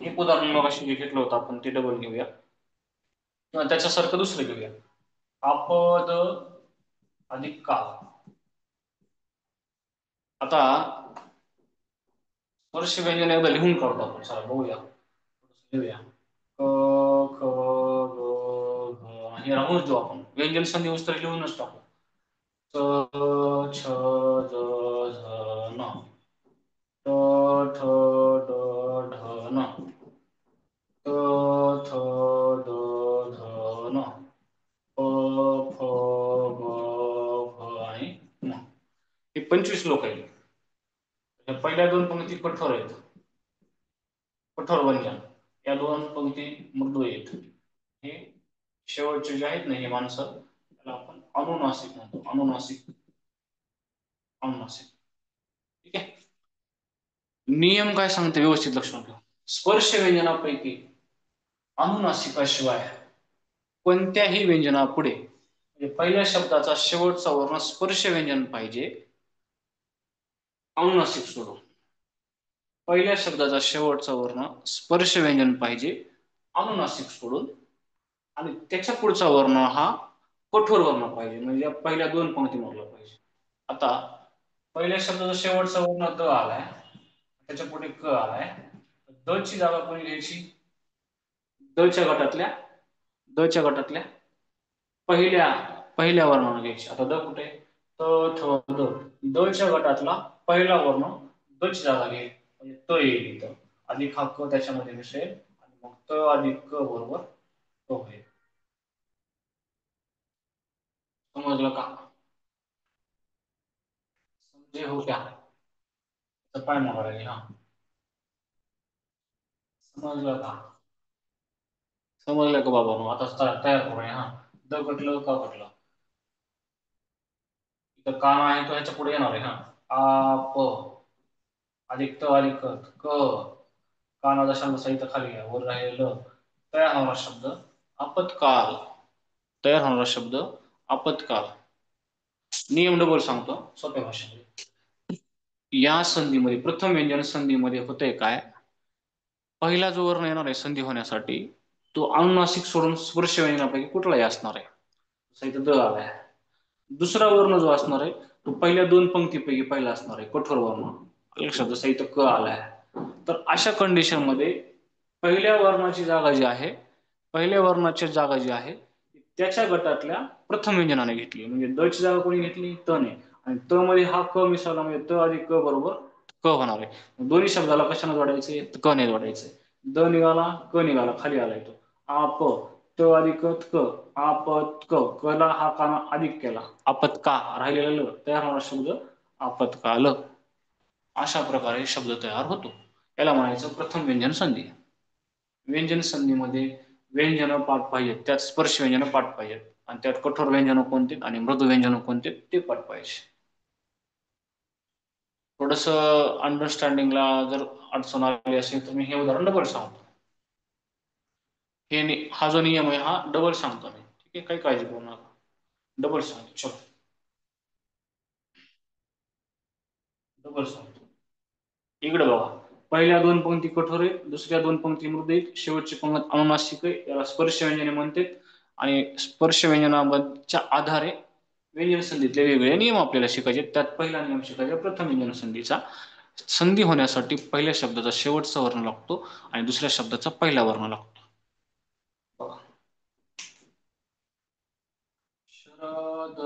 एक उदाहरण मगाशी जे घेतलं होतं आपण ते डबल घेऊया, किंवा त्याच्यासारखं दुसरं घेऊया. आपद अधिक काल. आता स्पर्श व्यंजन एकदा लिहून काढतो आपण, चला बघूया. लिहूया क ख ग घ, हे राहूनच देऊ आपण. व्यंजन संधी उस्तर लिहूनच टाकू. च छ ज झ न, ट ठ ड ढ न, ट थ ड ध न, प फ ग भ आणि न. हे 25 लोक आहेत. पहिल्या दोन पंक्ती कठोर आहेत, कठोर व्यंजन. या दोन पंक्ती मृदू आहेत. हे शेवटचे जे आहेत ना हे माणसं, त्याला आपण अनुनासिक म्हणतो. अनुनासिक, अनुनासिक. ठीक आहे. नियम काय सांगते व्यवस्थित लक्षात ठेवा. स्पर्श व्यंजनापैकी अनुनासिकाशिवाय कोणत्याही व्यंजनापुढे, म्हणजे पहिल्या शब्दाचा शेवटचा वर्ण स्पर्श व्यंजन पाहिजे, अनुनासिक सोडून. पहिल्या शब्दाचा शेवटचा वर्ण स्पर्श व्यंजन पाहिजे, अनुनासिक सोडून. आणि त्याच्या पुढचा वर्ण हा कठोर वर्ण पाहिजे, म्हणजे पहिल्या दोन पंक्तीमधला पाहिजे. आता पहिल्या शब्दाचा शेवटचा वर्ण द आलाय, त्याच्या पुढे क आलाय. द ची जागा कोणी घ्यायची? द च्या गटातल्या पहिल्या पहिल्या वर्णाने घ्यायची. आता द कुठे? त थ द. द च्या गटातला पहिला वर्ण द ची जागा घ्यायची, म्हणजे त येईल इथं. अधिक हा क त्याच्यामध्ये मिसळेल आणि मग त अधिक क बरोबर त होईल. समजलं का? समजे हो क्या? पाय मागा लागेल. हा, समजलं का? समजलं का बाबा? मग आता तयार करूया. हा, द कटलं, का कटलं. इथं कान आहे तो ह्याच्या पुढे येणार आहे. हा, आ प अधिक त अधिक क, क कानाचा शब्द सहित खाली आहे, वर राहिलेलं तयार होणारा शब्द आपत्काल. तयार होणारा शब्द आपत्काल. नियम डबल सांगतो सोप्या भाषेमध्ये. या संधीमध्ये, प्रथम व्यंजन संधीमध्ये होतंय काय? पहिला जो वर्ण येणार आहे संधी होण्यासाठी, तो अनुनासिक सोडून स्पर्श व्यंजनापैकी कुठलाही असणार आहे. द आलाय. दुसरा वर्ण जो असणार आहे तो पहिल्या दोन पंक्तीपैकी पहिला असणार आहे, कठोर वर्ण. लक्षात जसं इथं क आलाय. तर अशा कंडिशन मध्ये पहिल्या वर्णाची जागा जी आहे, पहिल्या वर्णाची जागा जी आहे त्याच्या गटातल्या प्रथम व्यंजनाने घेतली. म्हणजे द ची जागा कोणी घेतली? त ने. आणि त मध्ये हा क मिसळला म्हणजे त अधिक क बरोबर क होणार आहे. दोन्ही शब्दाला कशाने जोडायचे? क ने जोडायचे. द निघाला, क निघाला, खाली आलाय तो. आप त अधिक क, आपत क, क ला हा काना अधिक केला, आपत्का राहिलेला ल, तयार होणार शब्द आपत्काल. अशा प्रकारे शब्द तयार होतो. याला म्हणायचं प्रथम व्यंजन संधी. व्यंजन संधीमध्ये व्यंजन पाठ पाहिजेत, त्यात स्पर्श व्यंजन पाठ पाहिजेत, आणि त्यात कठोर व्यंजन कोणते आणि मृदू व्यंजन कोणते ते पाठ पाहिजे. थोडस अंडरस्टँडिंगला जर अडचण आली असेल तर मी हे उदाहरण डबल सांगतो. हा जो नियम आहे हा डबल सांगतो मी, ठीक आहे, काही काळजी करू नका, डबल सांगतो. चलो डबल सांगतो. इकडे बघा, पहिल्या दोन पंक्ती कठोर आहे, दुसऱ्या दोन पंक्ती मृदू आहेत, शेवटची पंक्ती अनुनासिक आहे, याला स्पर्श व्यंजने म्हणतात. आणि स्पर्श व्यंजनाच्या आधारे व्यंजन संधीतले वेगवेगळे नियम आपल्याला शिकायचे. त्यात पहिला नियम शिकायचा प्रथम व्यंजन संधीचा. संधी होण्यासाठी पहिल्या शब्दाचा शेवटचा वर्ण लागतो आणि दुसऱ्या शब्दाचा पहिला वर्ण लागतो. बघा, शरद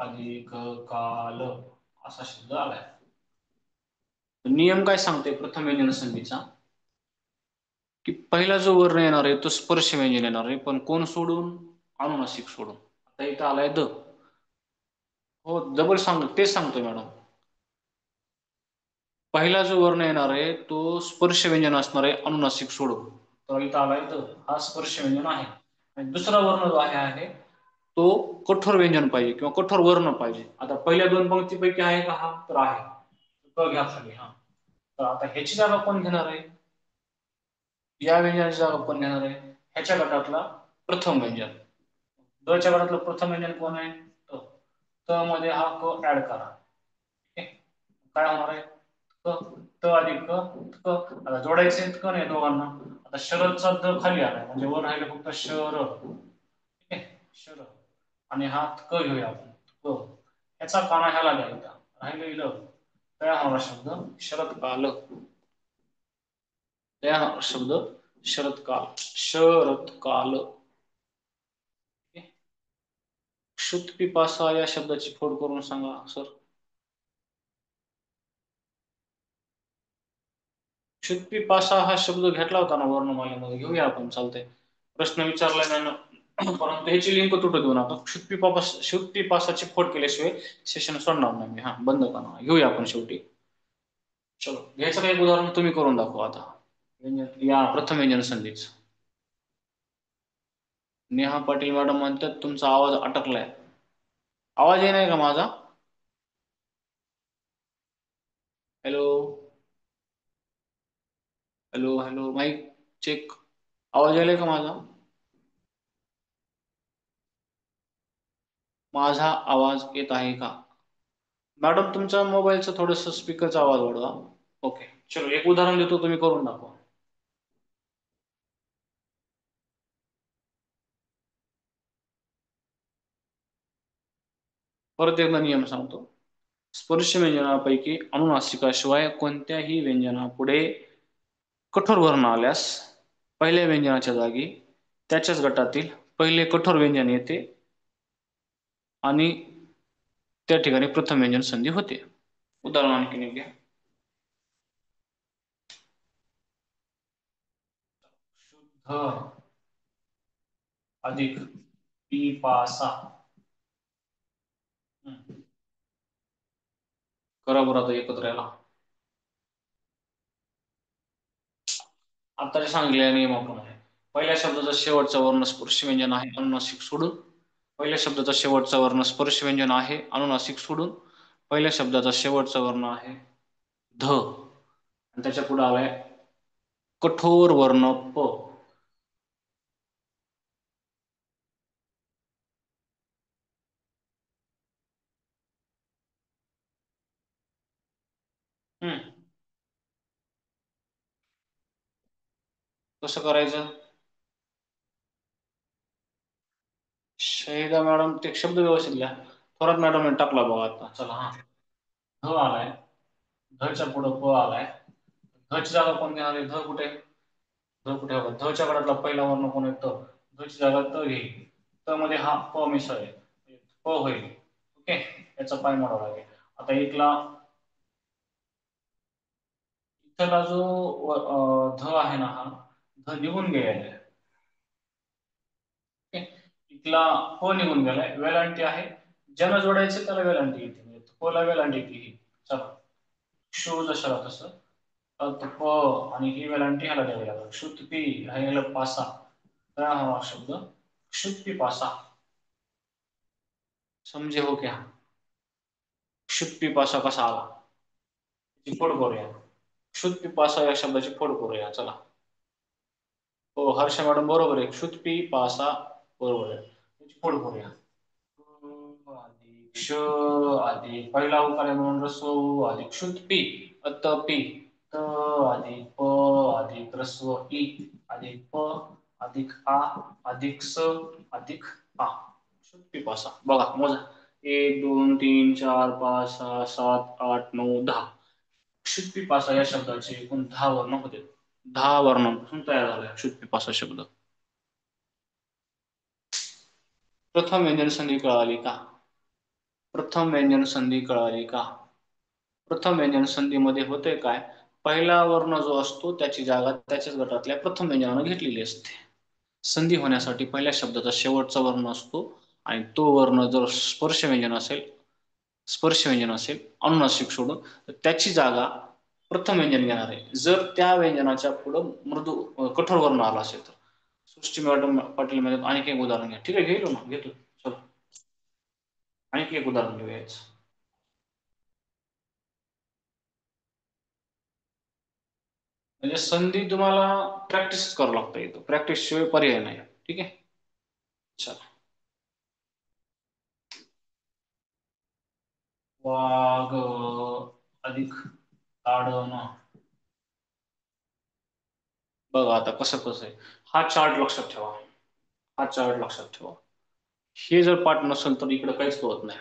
अधिक काल असा शब्द आलाय. नियम काय सांगते प्रथम व्यंजन संधीचा? की पहिला जो वर्ण येणार आहे तो स्पर्श व्यंजन येणार आहे, पण कोण सोडून? अनुनासिक सोडून. आता इथं आलाय द. हो, डबल सांग, तेच सांगतोय मॅडम. पहिला जो वर्ण येणार आहे तो स्पर्श व्यंजन असणार आहे अनुनासिक सोडून. तर इथं आलाय द, हा स्पर्श व्यंजन आहे. आणि दुसरा वर्ण जो आहे तो कठोर व्यंजन पाहिजे किंवा कठोर वर्ण पाहिजे. आता पहिल्या दोन पंक्तीपैकी आहे का? हा तर आहे. क घ्या खाली. हा, तर आता ह्याची जागा कोण घेणार आहे? या व्यंजनाची जागा कोण घेणार आहे? ह्याच्या गटातला प्रथम व्यंजन. द च्या गटातलं प्रथम व्यंजन कोण आहे? त. त मध्ये हा क ऍड करा. काय होणार आहे? क, त अधिक क, क. आता जोडायचे क नाही दोघांना. आता शरदचा द खाली आलाय म्हणजे वर राहिलं फक्त शर. ठीक आहे, शर. आणि हा क घेऊया आपण, क. याचा काना ह्याला घ्यायचा, राहिलं ल. तयार होणार शब्द शरदकाल. तयार होणार शब्द शरदकाल, शरदकाल. क्षुत्पिपासा या शब्दाची फोड करून सांगा सर. क्षुत्पिपासा हा शब्द घेतला होता ना वर्णमालेमध्ये, घेऊया आपण, चालतंय. प्रश्न विचारलाय ना, परंतु ह्याची लिंक तुटू देऊ नका. क्षुत्पिपासाची फोड केल्याशिवाय सेशन सोडणार नाही मी. हा, बंद करा, घेऊया आपण शेवटी. चलो, घ्यायचं काही उदाहरण तुम्ही करून दाखवा आता या प्रथम व्यंजन संधीच. नेहा पाटील मॅडम म्हणतात तुमचा आवाज अटकलाय. आवाज येणार का माझा? Hello hello hello, mike check. आवाज यायलाय का माझा? माझा आवाज येत आहे का? मॅडम तुमच्या मोबाईलचा थोडस स्पीकरचा आवाज वाढवा. ओके, चलो एक उदाहरण देतो, तुम्ही करून दाखवा. परत एकदा नियम सांगतो. स्पर्श व्यंजनापैकी अनुनासिकाशिवाय कोणत्याही व्यंजनापुढे कठोर वर्ण आल्यास पहिल्या व्यंजनाच्या जागी त्याच्याच गटातील पहिले कठोर व्यंजन येते आणि त्या ठिकाणी प्रथम व्यंजन संधी होते. उदाहरण आणखीन एक घ्या. शुद्ध अधिक पिपासा. करा बरं आता एकत्र याला. आता जे सांगलेल्या नियमाप्रमाणे पहिल्या शब्दाचा शेवटचा वर्ण स्पर्श व्यंजन आहे अनुनासिक सोडून. पहिल्या शब्दाचा शेवटचा वर्ण स्पर्श व्यंजन आहे अनुनासिक सोडून. पहिल्या शब्दाचा शेवटचा वर्ण आहे ध आणि त्याच्या पुढे आलाय कठोर वर्ण प. कसं करायचं? शहिदा मॅडम ते शब्द व्यवस्थित लिहा. थोरात मॅडमने टाकला बघा आता. चला हा, ध आलाय, धच्या पुढं प आलाय, धची जागा कोण घेणार आहे? ध कुठे? ध कुठे हवा? धच्या गटातला पहिला वर्ण कोण आहे? त. धची जागा त घेईल. त मध्ये हा प मिसळेल, प होईल. ओके, याचा पाय मोडावा लागेल. आता इथला इथला जो ध आहे ना, हा ध निघून गेलेला आहे. इथला प निघून गेलाय, वेलांटी आहे. ज्याला जोडायचे त्याला वेलांटी येते, म्हणजे प ला वेलांटी येते. चला, शो जशाला तसं प आणि ही वेलांटी ह्याला द्यावी लागेल. क्षुत्पी हा याला पासा, काय हा शब्द? क्षुत्पी पासा. समजे हो क्या? क्षुत्पी पासा कसा आला? त्याची फोड करूया. क्षुत्पी पासा या शब्दाची फोड करूया. चला, हो हर्षा मॅडम बरोबर आहे. क्षुत्पी पासा बरोबर आहे. त्याची फोड करूया. अधिक श अधिक पहिला उकार आहे म्हणून रस्व अधिक क्षुत्पी अतपी त अधिक प अधिक रस्व ई अधिक प अधिक आ अधिक स अधिक आ. क्षुत्पी पासा. बघा मोजा. 1 2 3 4 5 6 7 8 9 10. क्षुत्पी पासा या शब्दाचे एकूण 10 वर्ण होते. 10 वर्णांपासून तयार झाला क्षुत्पी पासा शब्द. प्रथम व्यंजन संधी कळाली का? प्रथम व्यंजन संधी कळाली का? प्रथम व्यंजन संधीमध्ये होते काय? पहिला वर्ण जो असतो त्याची जागा त्याच्याच गटातल्या प्रथम व्यंजनाने घेतलेली असते. संधी होण्यासाठी पहिल्या शब्दाचा शेवटचा वर्ण असतो आणि तो वर्ण जर स्पर्श व्यंजन असेल अनुनासिक सोडून, तर त्याची जागा प्रथम व्यंजन घेणार आहे. जर त्या व्यंजनाच्या पुढं मृदू कठोर वर्ण आला असेल तर. सृष्टी मॅडम पाटील मध्ये आणखी एक उदाहरण घ्या. ठीक आहे, घेतो ना, घेतो. चला, आणखी एक उदाहरण घेऊया. म्हणजे संधी तुम्हाला प्रॅक्टिस करावं लागतं. येतो प्रॅक्टिस शिवाय पर्याय नाही. ठीक आहे, चला. वाघ अधिक ताडण. बघा आता कसं कसं आहे. हा चार्ट लक्षात ठेवा. हा चार्ट लक्षात ठेवा. हे जर पाठ नसेल तर इकडे काहीच कळत नाही.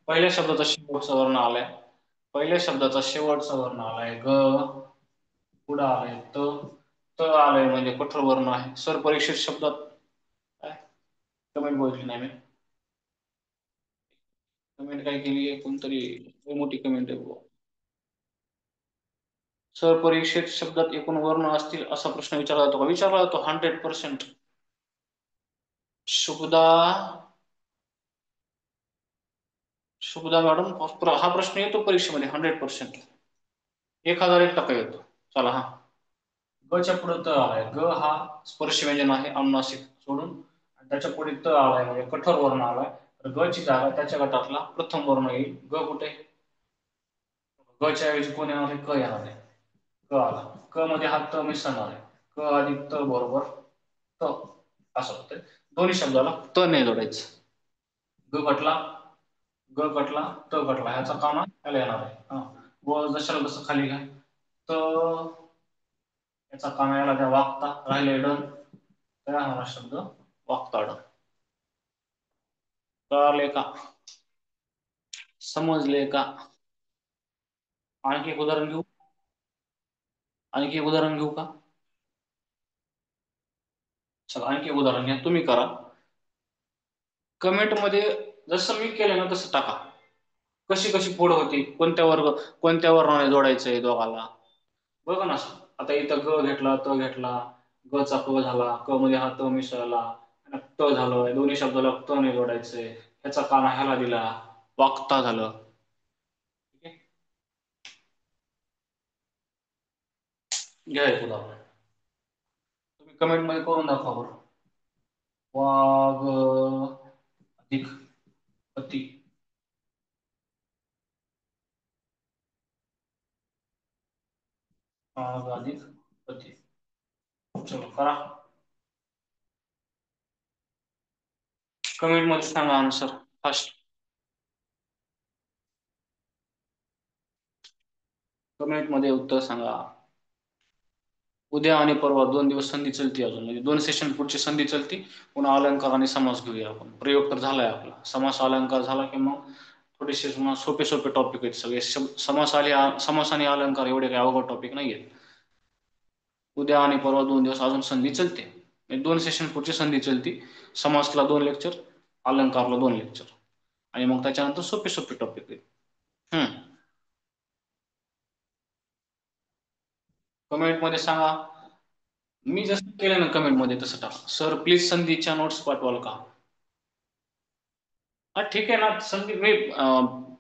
पहिल्या शब्दाचा शेवटचा वर्ण आलाय, पहिल्या शब्दाचा शेवटचा वर्ण आलाय ग, पुढे आलाय त, त आलाय म्हणजे कठोर वर्ण आहे. सर परीक्षित शब्दात काय कमेंट बघितली नाही मी. कमेंट काय केली आहे कोणतरी? मोठी कमेंट आहे. सर परीक्षेत शब्दात एकूण वर्ण असतील असा प्रश्न विचारला जातो का? विचारला जातो 100%. शुभदा शुभदा मॅडम, हा प्रश्न येतो परीक्षेमध्ये 100%. 1001% येतो. चला हा, ग च्या पुढे त आलाय. ग हा स्पर्श व्यंजन आहे अनुनासिक सोडून, आणि त्याच्या पुढे त आलाय म्हणजे कठोर वर्ण आलाय. तर ग ची जागा त्याच्या गटातला प्रथम वर्ण येईल. ग कुठे? ग च्या ऐवजी कोण येणार आहे? क येणार आहे. क आला. क मध्ये हा त मिसळणार आहे. क अधिक त बरोबर त असं होतंय. दोन्ही शब्दाला त नाही जोडायचं. ग कटला, ग कटला, त कटला, ह्याचा काना त्याला येणार आहे. व जशाला तसं खाली घ्या. तर याचा काना याला त्या वागता राहिले डन, त्या हा शब्द वागताड. कळाले का? समजले का? आणखी एक उदाहरण घेऊ? आणखी एक उदाहरण घेऊ का? चला, आणखी एक उदाहरण घ्या. तुम्ही करा कमेंट मध्ये. जसं मी केलं ना तसं टाका. कशी कशी फोड होती, कोणत्या वर्णाने जोडायचंय दोघाला. बघा ना, आता इथं ग घेतला, त घेतला, ग चा क झाला, क मध्ये हा त मिसळला, त झालं. दोन्ही शब्दाला त ने जोडायचंय. ह्याचा काना ह्याला दिला, वाक्ता झालं. ठीक आहे, घ्या एक उदाहरण. तुम्ही कमेंट मध्ये करून दाखवा बरं. वाघ अधिक पती. वाघ अधिक पती. चलो करा. कमेंट मध्ये सांगा आन्सर फास्ट. कमेंट मध्ये उत्तर सांगा. उद्या आणि परवा 2 दिवस संधी चलती अजून, म्हणजे 2 सेशन पुढची संधी चलती. पुन्हा अलंकार आणि समास घेऊया आपण. प्रयोग तर झालाय आपला, समास अलंकार झाला की मग थोडेसे सोपे सोपे टॉपिक आहेत सगळे. समास आणि अलंकार एवढे काही अवघड टॉपिक नाहीयेत. उद्या आणि परवा 2 दिवस अजून संधी चलते. 2 सेशन पुढची संधी चलती. समासला 2 लेक्चर, अलंकारला 2 लेक्चर, आणि मग त्याच्यानंतर सोपे सोपे टॉपिक आहेत. कमेंट मध्ये सांगा. मी जसं केलं ना कमेंट मध्ये तसं टाका. सर प्लीज संधीच्या नोट्स पाठवाल का? हा ठीक आहे ना, संधी मी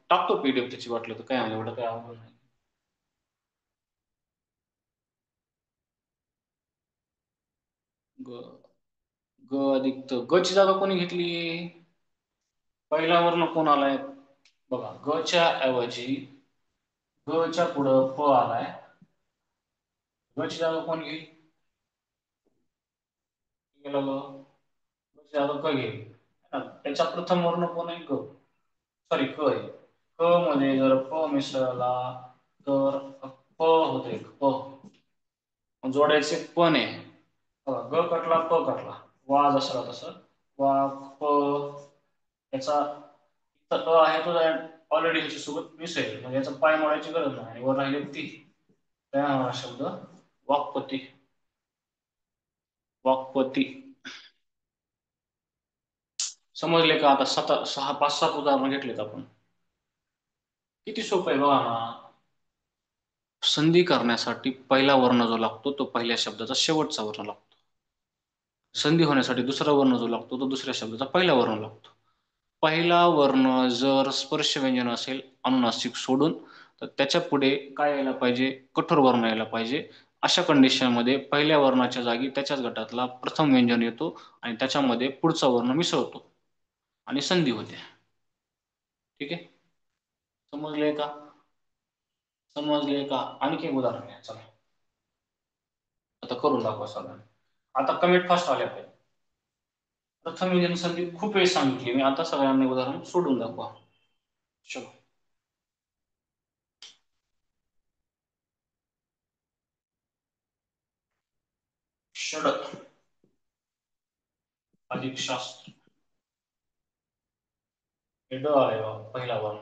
टाकतो PDF त्याची, वाटलं तर काय एवढं काय अवघड नाही. ग ग अधिक ग ची जागा कोणी घेतली? पहिला वर्ण कोण आलाय बघा. ग च्या ऐवजी ग च्या पुढं प आलाय. ग ची जागा कोण घेईल? गेलं ग. ग ची जागा क घेईल. त्याचा प्रथम वर्ण कोण आहे? ग. सॉरी, क आहे. क मध्ये जर प मिसळला तर प होते. प जोडायचे पण आहे. ग कटला, प कटला, वा जसं तसं वा प. याचा आहे तो ऑलरेडी ह्याच्या सोबत मिसळेल, म्हणजे याचा पाय मोडायची गरज नाही. आणि वर राहिले ती, त्या शब्द वाक्पती. वाक्पती समजले का? आता 5-7 उदाहरण घेतलेत आपण. किती सोपं आहे बघा ना. संधी करण्यासाठी पहिला वर्ण जो लागतो तो पहिल्या शब्दाचा शेवटचा वर्ण लागतो. संधी होण्यासाठी दुसरा वर्ण जो लागतो तो दुसऱ्या शब्दाचा पहिला वर्ण लागतो. पहिला वर्ण जर स्पर्श व्यंजन असेल अनुनासिक सोडून, तर त्याच्या पुढे काय यायला पाहिजे? कठोर वर्ण यायला पाहिजे. अशा कंडिशनमध्ये पहिल्या वर्णाच्या जागी त्याच्याच गटातला प्रथम व्यंजन येतो आणि त्याच्यामध्ये पुढचा वर्ण मिसळतो आणि संधी होते. ठीक आहे, समजले का? समजले का? आणखी एक उदाहरण घ्या. चला आता करून दाखवा साधारण. आता कमेंट फास्ट आल्या पाहिजे. प्रथम व्यंजन संधी खूप वेळ सांगितली मी, आता सगळ्यांनी उदाहरण सोडून दाखवा. चलो. षड अधिक शास्त्र. ड आलाय बा पहिला वर्ण.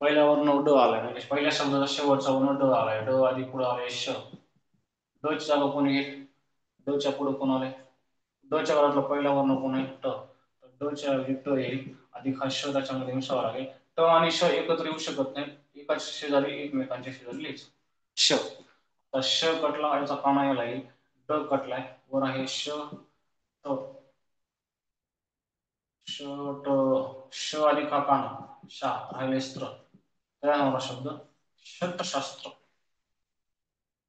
पहिला वर्ण ड आलाय, म्हणजे पहिल्या शब्दाचा शेवटचा वर्ण ड आलाय. ड अधिक पुढे आलाय श. ड ची जागा कोणी घेईल? ड च्या पुढे कोण आलाय? ड च्या घरातला पहिला वर्ण कोण आहे? ट. ड च्या ऐवजी ट येईल, अधिक हा श त्याच्यामध्ये मिसळावा लागेल. ट आणि श एकत्र येऊ शकत नाही, एकाच शेजारी एकमेकांच्या शेजारी लिहायचं. श. श कटला, याचा काना याला येईल. ड कटलाय, वर आहे श ट. श ट. श अधिक हा काना, शा राहिले स्त्र. तयार होणारा शब्द षटशास्त्र.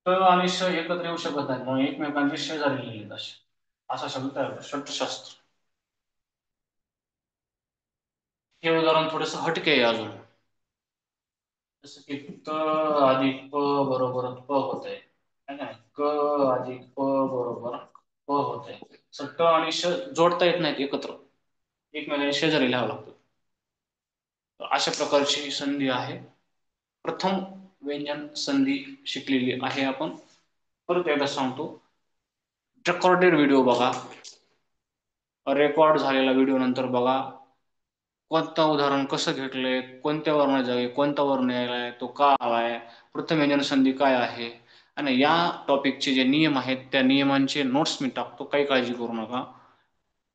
ट आणि श एकत्र येऊ शकत नाही, म्हणून एकमेकांचे शेजारी लिहिलेत असे. असा शब्द तयार होतो, षटशास्त्र. हे उदाहरण थोडस हटके आहे अजून. जसं की क अधिक प बरोबर प होत आहे, क अधिक प बरोबर प होत आहे. ट आणि श जोडता येत नाहीत एकत्र, एकमेकांच्या शेजारी लिहावं लागतं. अशा प्रकारची संधी आहे. प्रथम व्यंजन संधी शिकलेली आहे आपण. परत एकदा सांगतो, रेकॉर्डेड व्हिडिओ बघा. रेकॉर्ड झालेला व्हिडिओ नंतर बघा. कोणता उदाहरण कसं घेतलंय, कोणत्या वर्ण जागी कोणता वर्ण यायलाय, तो का आलाय, प्रथम व्यंजन संधी काय आहे, आणि या टॉपिकचे जे नियम आहेत त्या नियमांचे नोट्स मी टाकतो, काही काळजी करू नका.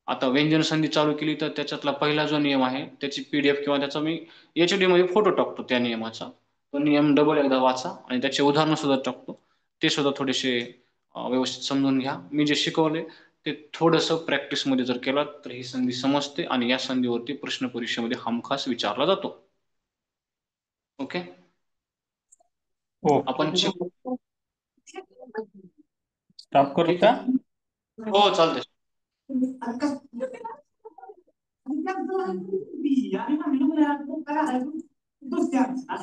आता व्यंजन संधी चालू केली तर त्याच्यातला पहिला जो नियम आहे त्याची PDF किंवा त्याचा मी HD मध्ये फोटो टाकतो त्या नियमाचा. तो नियम डबल एकदा वाचा आणि त्याचे उदाहरण सुद्धा टाकतो, ते सुद्धा थोडेसे व्यवस्थित समजून घ्या. मी जे शिकवले ते थोडंसं प्रॅक्टिसमध्ये जर केलं तर ही संधी समजते आणि या संधीवरती प्रश्न परीक्षेमध्ये हमखास विचारला जातो. ओके, आपण स्टॉप करू का? हो चालतंय.